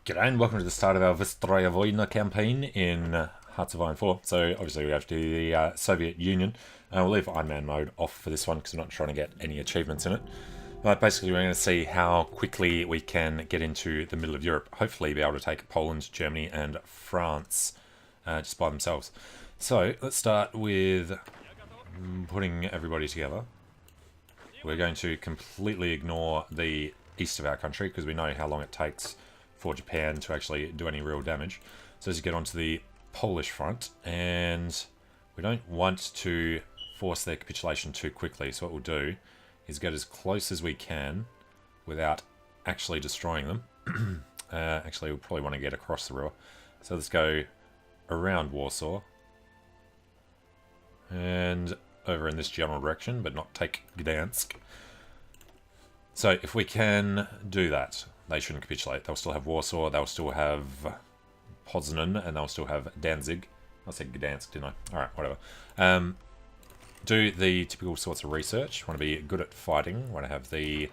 G'day and welcome to the start of our Bystraya Voyna campaign in Hearts of Iron 4. So obviously we have to do the Soviet Union. We'll leave Iron Man mode off for this one because I'm not trying to get any achievements in it. But basically we're going to see how quickly we can get into the middle of Europe. Hopefully be able to take Poland, Germany and France just by themselves. So let's start with putting everybody together. We're going to completely ignore the east of our country because we know how long it takes for Japan to actually do any real damage. So let's get onto the Polish front, and we don't want to force their capitulation too quickly, so what we'll do is get as close as we can without actually destroying them. Actually, we'll probably want to get across the river. So let's go around Warsaw and over in this general direction, but not take Gdansk. So if we can do that, they shouldn't capitulate. They'll still have Warsaw, they'll still have Poznan, and they'll still have Danzig. I said Gdansk, didn't I? Alright, whatever. Do the typical sorts of research. Want to be good at fighting. Want to have the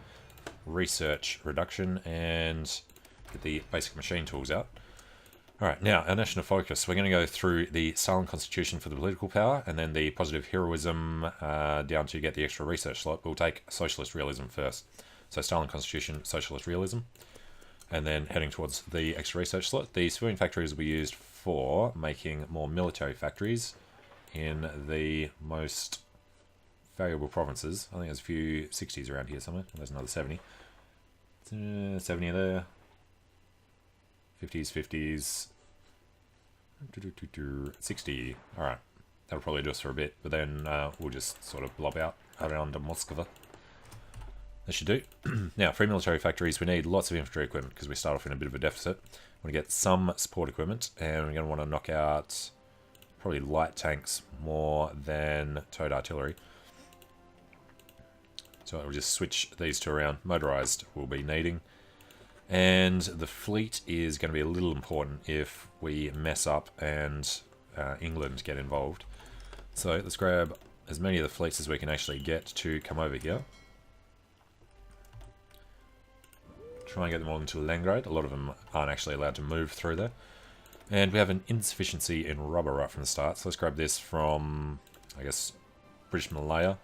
research reduction and get the basic machine tools out. Alright, now, our national focus. We're going to go through the Stalin Constitution for the political power, and then the positive heroism down to get the extra research slot. We'll take socialist realism first. So Stalin Constitution, socialist realism. And then heading towards the extra research slot. The civilian factories will be used for making more military factories in the most valuable provinces. I think there's a few 60s around here somewhere. There's another 70. 70 there. 50s, 50s. 60. Alright. That'll probably do us for a bit, but then we'll just sort of blob out around Moscow. That should do. Now, free military factories, we need lots of infantry equipment because we start off in a bit of a deficit. We're going to get some support equipment, and we're going to want to knock out probably light tanks more than towed artillery. So we'll just switch these two around. Motorized we'll be needing. And the fleet is going to be a little important if we mess up and England get involved. So let's grab as many of the fleets as we can actually get to come over here. Try and get them all into Leningrad. A lot of them aren't actually allowed to move through there. And we have an insufficiency in rubber right from the start. So let's grab this from, I guess, British Malaya.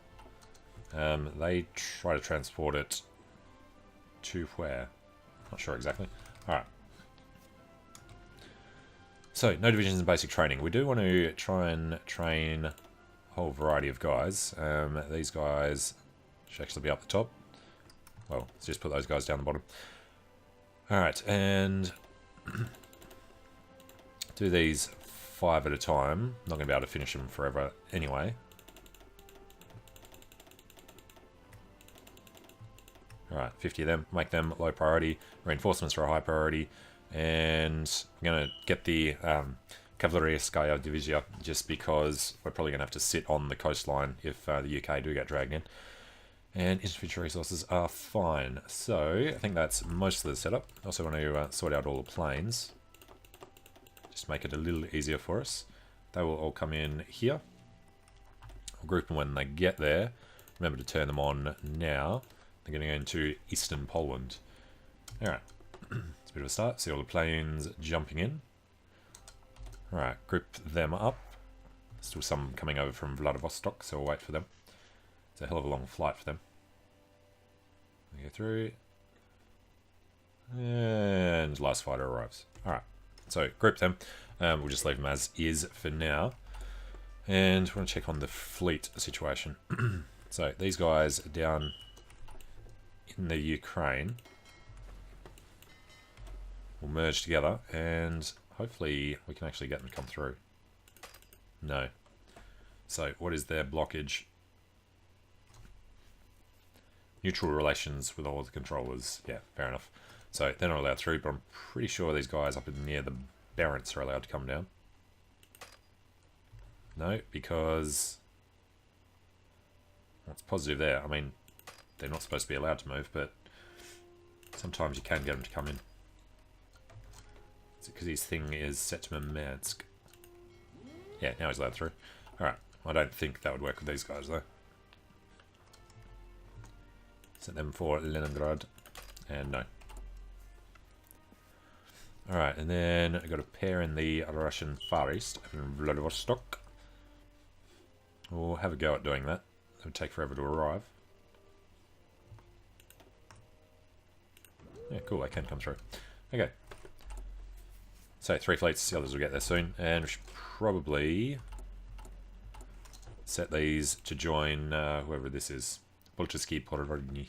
They try to transport it to where? Not sure exactly. Alright. So, no divisions in basic training. We do want to try and train a whole variety of guys. These guys should actually be up the top. Well, let's just put those guys down the bottom. Alright, and do these 5 at a time. Not going to be able to finish them forever anyway. Alright, 50 of them. Make them low priority. Reinforcements are a high priority. And we're going to get the Kavaleriskaya Divizia just because we're probably going to have to sit on the coastline if the UK do get dragged in. And infantry resources are fine. So, I think that's most of the setup. Also want to sort out all the planes. Just make it a little easier for us. They will all come in here. We'll group them when they get there. Remember to turn them on now. They're going to go into eastern Poland. Alright. It's a bit of a start. See all the planes jumping in. Alright, group them up. Still some coming over from Vladivostok, so we'll wait for them. It's a hell of a long flight for them. We go through. And last fighter arrives. Alright, so group them. We'll just leave them as is for now. And we want to check on the fleet situation. So these guys down in the Ukraine will merge together and hopefully we can actually get them to come through. No. So what is their blockage? Neutral relations with all the controllers. Yeah, fair enough. So they're not allowed through, but I'm pretty sure these guys up in near the Barents are allowed to come down. No, because what's positive there? I mean, they're not supposed to be allowed to move, but sometimes you can get them to come in. Is it because his thing is set to Murmansk? Yeah, now he's allowed through. Alright, I don't think that would work with these guys though. Set them for Leningrad, and no. Alright, and then I've got a pair in the Russian Far East, in Vladivostok. We'll have a go at doing that. It would take forever to arrive. Yeah, cool, they can come through. Okay. So, 3 fleets, the others will get there soon. And we should probably set these to join whoever this is. Bolcheski Podvodny.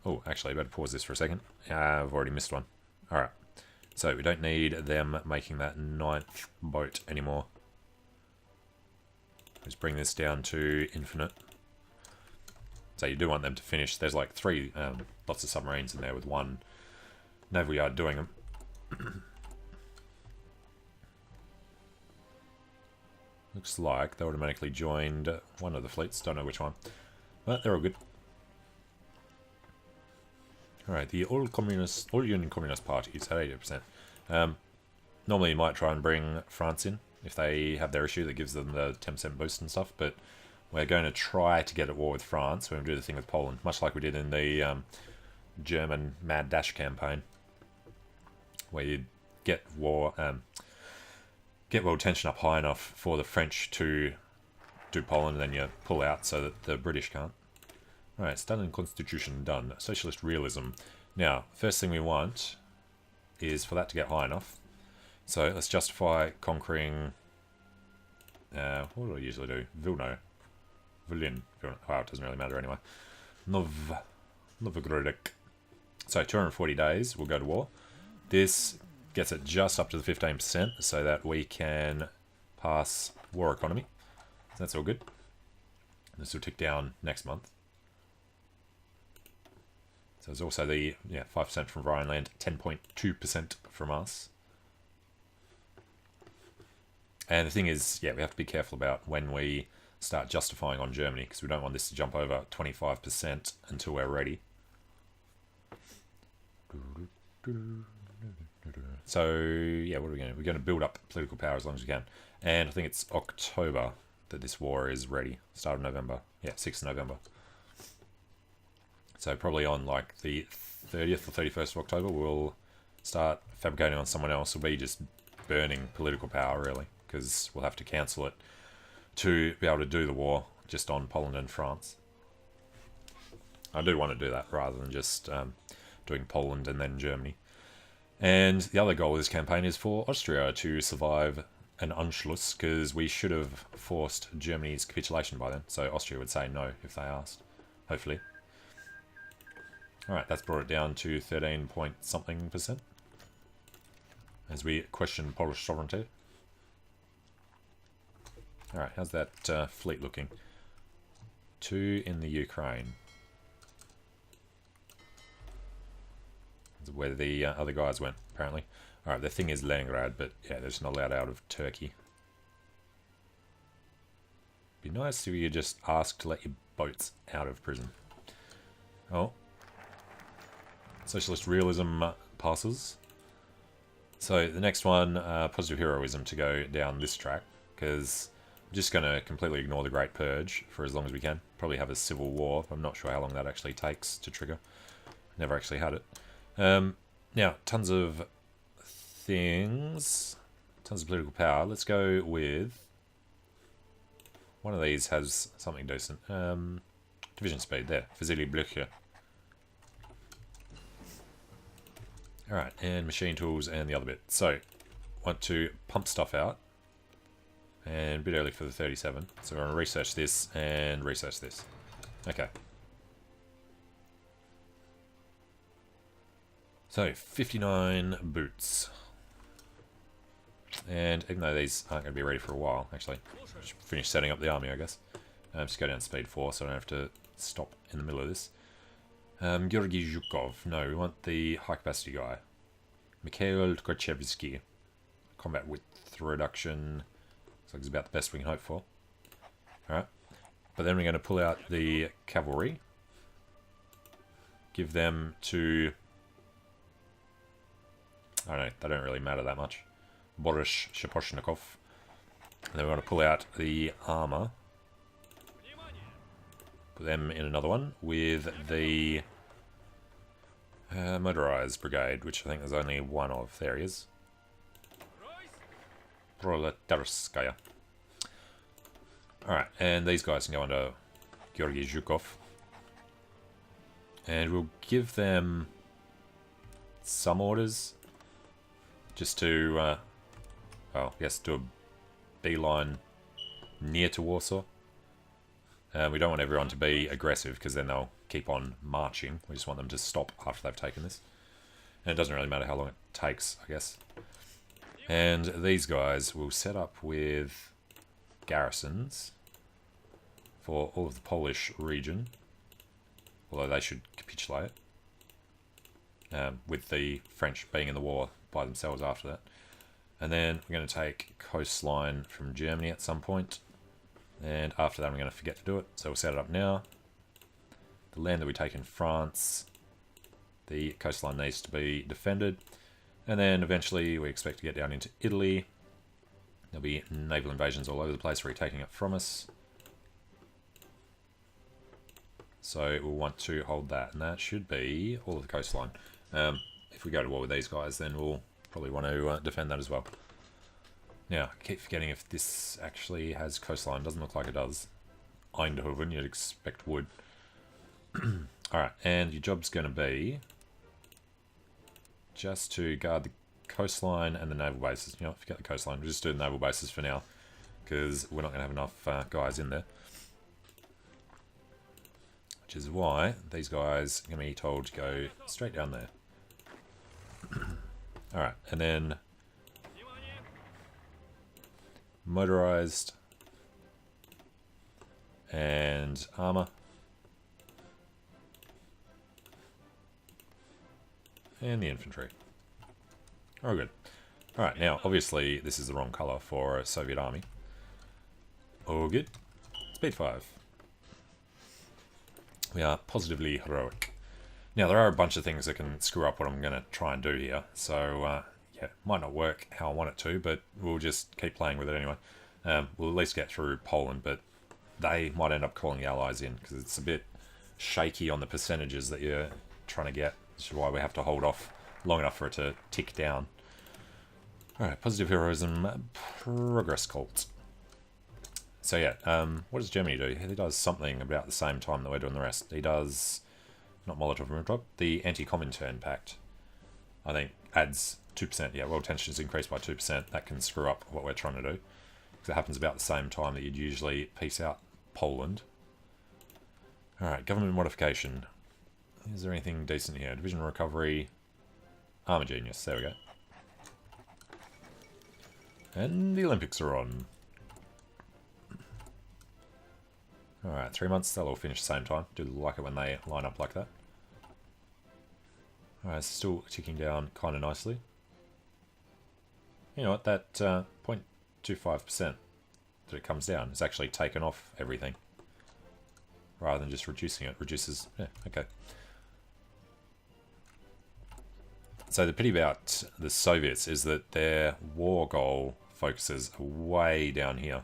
Oh, actually, I better pause this for a second. I've already missed one. Alright. So, we don't need them making that 9th boat anymore. Let's bring this down to infinite. So, you do want them to finish. There's like 3, lots of submarines in there with 1 naval yard doing them. Looks like they automatically joined one of the fleets. Don't know which one. But they're all good. Alright, the All-Union Communist Party is at 80%. Normally you might try and bring France in if they have their issue that gives them the 10% boost and stuff, but we're going to try to get at war with France. We're going to do the thing with Poland, much like we did in the German Mad Dash campaign, where you get world tension up high enough for the French to do Poland, and then you pull out so that the British can't. Alright, Stalin Constitution done. Socialist realism. Now, first thing we want is for that to get high enough. So let's justify conquering... what do I usually do? Vilno. Vilin. Wow, it doesn't really matter anyway. Novogrodic. So 240 days, we'll go to war. This gets it just up to the 15% so that we can pass war economy. So that's all good. This will tick down next month. So there's also the 5% from Rhineland, 10.2% from us. And the thing is, yeah, we have to be careful about when we start justifying on Germany, because we don't want this to jump over 25% until we're ready. So, yeah, what are we going to do? We're going to build up political power as long as we can. And I think it's October that this war is ready. Start of November. Yeah, 6th of November. So probably on like the 30th or 31st of October, we'll start fabricating on someone else. We'll be just burning political power, really, because we'll have to cancel it to be able to do the war just on Poland and France. I do want to do that rather than just doing Poland and then Germany. And the other goal of this campaign is for Austria to survive an Unschluss, because we should have forced Germany's capitulation by then. So Austria would say no if they asked, hopefully. Alright, that's brought it down to 13 point something% as we question Polish sovereignty. Alright, how's that fleet looking? 2 in the Ukraine. That's where the other guys went, apparently. Alright, the thing is Leningrad, but yeah, they're just not allowed out of Turkey. Be nice if you just ask to let your boats out of prison. Oh. Socialist realism passes. So the next one, positive heroism to go down this track, because I'm just going to completely ignore the Great Purge for as long as we can. Probably have a civil war. I'm not sure how long that actually takes to trigger. Never actually had it. Now, tons of things. Tons of political power. Let's go with... one of these has something decent. Division speed, there. Vasily Blücher. Alright, and machine tools and the other bit. So, want to pump stuff out. And a bit early for the 37. So we're going to research this and research this. Okay. So, 59 boots. And even though these aren't going to be ready for a while, actually, should finish setting up the army, I guess. Just go down to speed 4 so I don't have to stop in the middle of this. Georgy Zhukov. No, we want the high capacity guy. Mikhail Tkochevsky. Combat width reduction. Looks like it's about the best we can hope for. Alright. But then we're going to pull out the cavalry. Give them to... I don't know, they don't really matter that much. Boris Shaposhnikov. And then we're going to pull out the armor. Put them in another one with the Motorized brigade, which I think there's only one of. There he is. Proletarskaya. Alright, and these guys can go under Georgy Zhukov. And we'll give them some orders. Just to, well, I guess do a beeline near to Warsaw. We don't want everyone to be aggressive because then they'll keep on marching. We just want them to stop after they've taken this. And it doesn't really matter how long it takes, I guess. And these guys will set up with garrisons for all of the Polish region. Although they should capitulate. With the French being in the war by themselves after that. And then we're going to take coastline from Germany at some point. And after that I'm going to forget to do it. So we'll set it up now. The land that we take in France, the coastline needs to be defended. And then eventually we expect to get down into Italy. There'll be naval invasions all over the place retaking it from us. So we'll want to hold that, and that should be all of the coastline. If we go to war with these guys, then we'll probably want to defend that as well. Now, I keep forgetting if this actually has coastline. Doesn't look like it does. Eindhoven, you'd expect would. Alright, and your job's going to be just to guard the coastline and the naval bases. You know, forget the coastline. We'll just do the naval bases for now, because we're not going to have enough guys in there. Which is why these guys are going to be told to go straight down there. Alright, and then motorized and armor. And the infantry. Oh, good. Alright, now, obviously, this is the wrong colour for a Soviet army. Oh, good. Speed 5. We are positively heroic. Now, there are a bunch of things that can screw up what I'm going to try and do here. So, yeah, might not work how I want it to, but we'll just keep playing with it anyway. We'll at least get through Poland, but they might end up calling the Allies in, because it's a bit shaky on the percentages that you're trying to get. Which is why we have to hold off long enough for it to tick down. Alright, positive heroism, progress cult. So yeah, what does Germany do? He does something about the same time that we're doing the rest. He does, not Molotov-Ribbentrop, the Anti-Comintern Pact. I think adds 2%. Yeah, world tensions increased by 2%. That can screw up what we're trying to do. Because it happens about the same time that you'd usually peace out Poland. Alright, government modification. Is there anything decent here? Division recovery. Armor genius. There we go. And the Olympics are on. Alright, 3 months. They'll all finish at the same time. Do like it when they line up like that. Alright, it's still ticking down kind of nicely. You know what? That 0.25% that it comes down is actually taken off everything. Rather than just reducing it. Reduces... Yeah, okay. So the pity about the Soviets is that their war goal focuses way down here.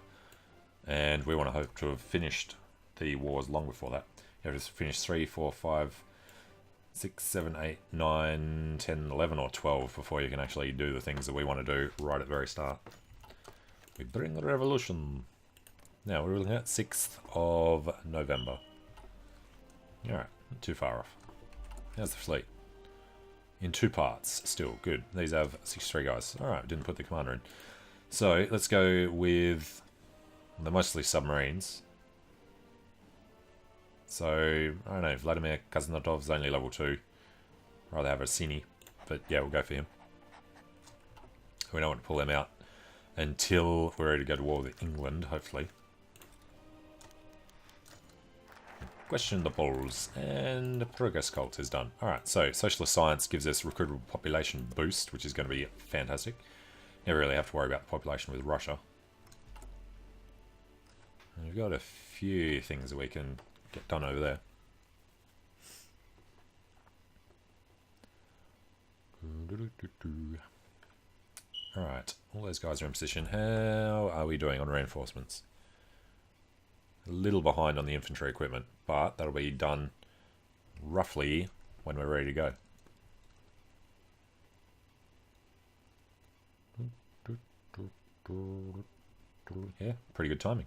And we want to hope to have finished the wars long before that. You have to finish 3, 4, 5, 6, 7, 8, 9, 10, 11 or 12 before you can actually do the things that we want to do right at the very start. We bring the revolution. Now we're looking at 6th of November. Alright, not too far off. How's the fleet? In 2 parts, still good. These have 63 guys. Alright, didn't put the commander in. So, let's go with the mostly submarines. So, I don't know, Vladimir Kazanatov's only level 2. Rather have a Cini, but yeah, we'll go for him. We don't want to pull him out until we're ready to go to war with England, hopefully. Question the Poles, and progress cult is done. Alright, so socialist science gives us recruitable population boost, which is going to be fantastic. Never really have to worry about the population with Russia. And we've got a few things that we can get done over there. Alright, all those guys are in position. How are we doing on reinforcements? A little behind on the infantry equipment, but that'll be done roughly when we're ready to go. Yeah, pretty good timing.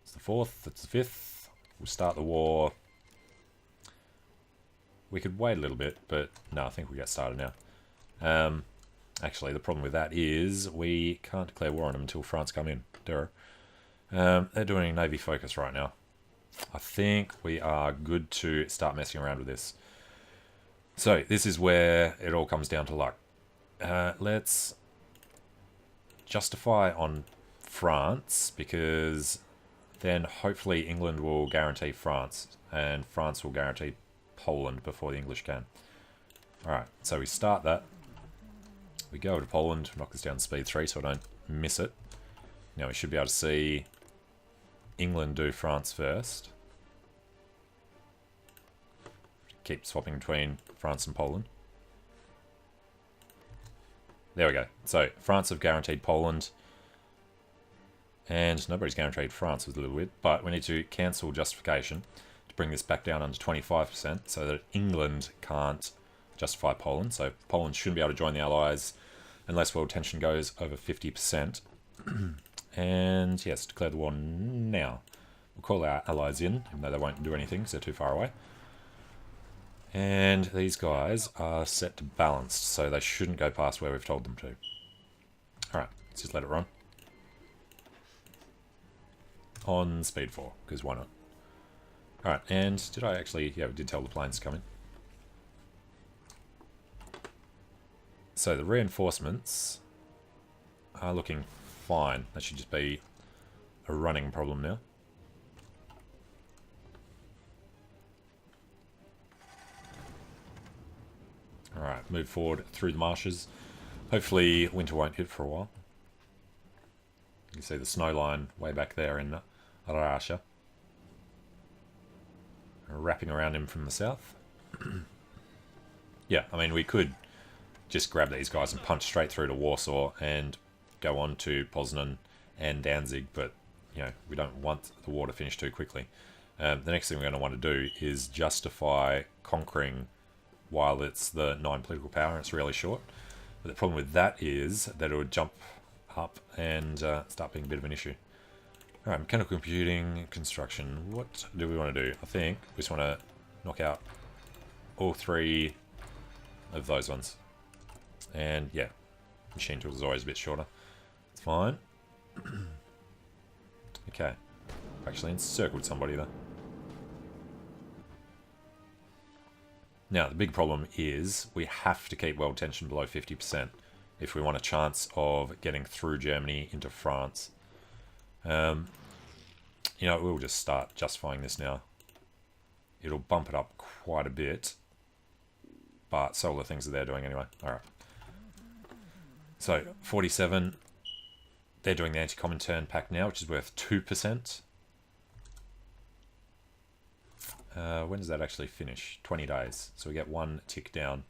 It's the 4th, it's the 5th. We'll start the war. We could wait a little bit, but no, I think we get started now. Actually, the problem with that is we can't declare war on them until France come in. They're doing Navy focus right now. I think we are good to start messing around with this. So, this is where it all comes down to luck. Let's justify on France, because then hopefully England will guarantee France, and France will guarantee Poland before the English can. Alright, so we start that. We go over to Poland, knock this down to speed 3 so I don't miss it. Now we should be able to see England do France first. Keep swapping between France and Poland. There we go. So, France have guaranteed Poland. And nobody's guaranteed France, was a little weird. But we need to cancel justification to bring this back down under 25% so that England can't justify Poland. So Poland shouldn't be able to join the Allies unless world tension goes over 50%. And yes, declare the war now. We'll call our allies in, even though they won't do anything because they're too far away. And these guys are set to balanced, so they shouldn't go past where we've told them to. Alright, let's just let it run. On speed 4, because why not? Alright, and did I actually... Yeah, we did tell the planes to come in. So the reinforcements are looking fine. That should just be a running problem now. Alright, move forward through the marshes. Hopefully winter won't hit for a while. You can see the snow line way back there in Russia. Wrapping around him from the south. Yeah, I mean, we could just grab these guys and punch straight through to Warsaw and go on to Poznan and Danzig, but, you know, we don't want the war to finish too quickly. The next thing we're going to want to do is justify conquering while it's the 9 political power and it's really short. But the problem with that is that it would jump up and start being a bit of an issue. Alright, mechanical computing, construction. What do we want to do? I think we just want to knock out all 3 of those ones. And yeah, machine tools is always a bit shorter. It's fine. Okay. Actually encircled somebody there. Now, the big problem is we have to keep world tension below 50% if we want a chance of getting through Germany into France. You know, we'll just start justifying this now. It'll bump it up quite a bit, but so all the things that they're doing anyway. Alright. So, 47. They're doing the anti-Comintern pact now, which is worth 2%. When does that actually finish? 20 days. So we get 1 tick down.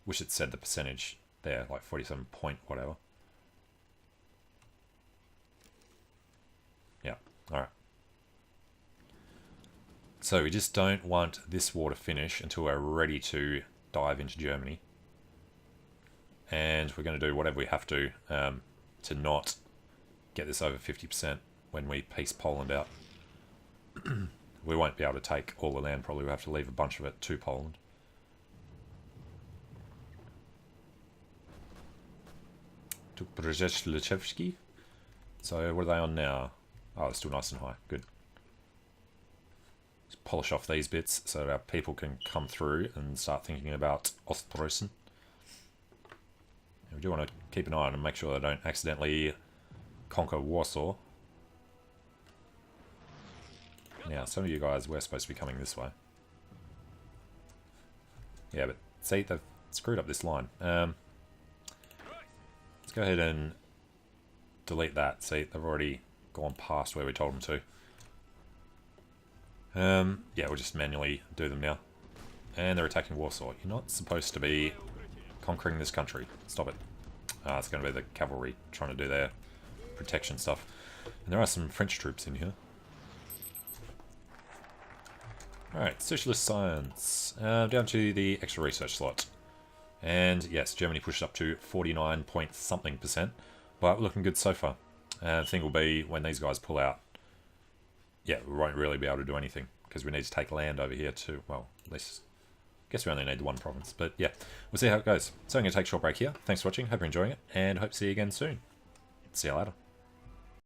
Wish it said the percentage there, like 47 point whatever. Yeah, alright. So we just don't want this war to finish until we're ready to dive into Germany. And we're going to do whatever we have to not get this over 50% when we piece Poland out. We won't be able to take all the land, probably. We'll have to leave a bunch of it to Poland. Took Brześć-Lichewski. So what are they on now? Oh, they're still nice and high. Good. Just polish off these bits so that our people can come through and start thinking about Ostpreußen. We do want to keep an eye on and make sure they don't accidentally conquer Warsaw. Now, some of you guys were supposed to be coming this way. Yeah, but see, they've screwed up this line. Let's go ahead and delete that. See, they've already gone past where we told them to. Yeah, we'll just manually do them now. And they're attacking Warsaw. You're not supposed to be conquering this country. Stop it. It's going to be the cavalry trying to do their protection stuff. And there are some French troops in here. Alright, socialist science. Down to the extra research slot. And yes, Germany pushed up to 49 point something %, but looking good so far. The thing will be when these guys pull out, yeah, we won't really be able to do anything because we need to take land over here too. Well, at least, I guess we only need the one province, but yeah, we'll see how it goes. So I'm going to take a short break here. Thanks for watching, hope you're enjoying it, and hope to see you again soon. See you later.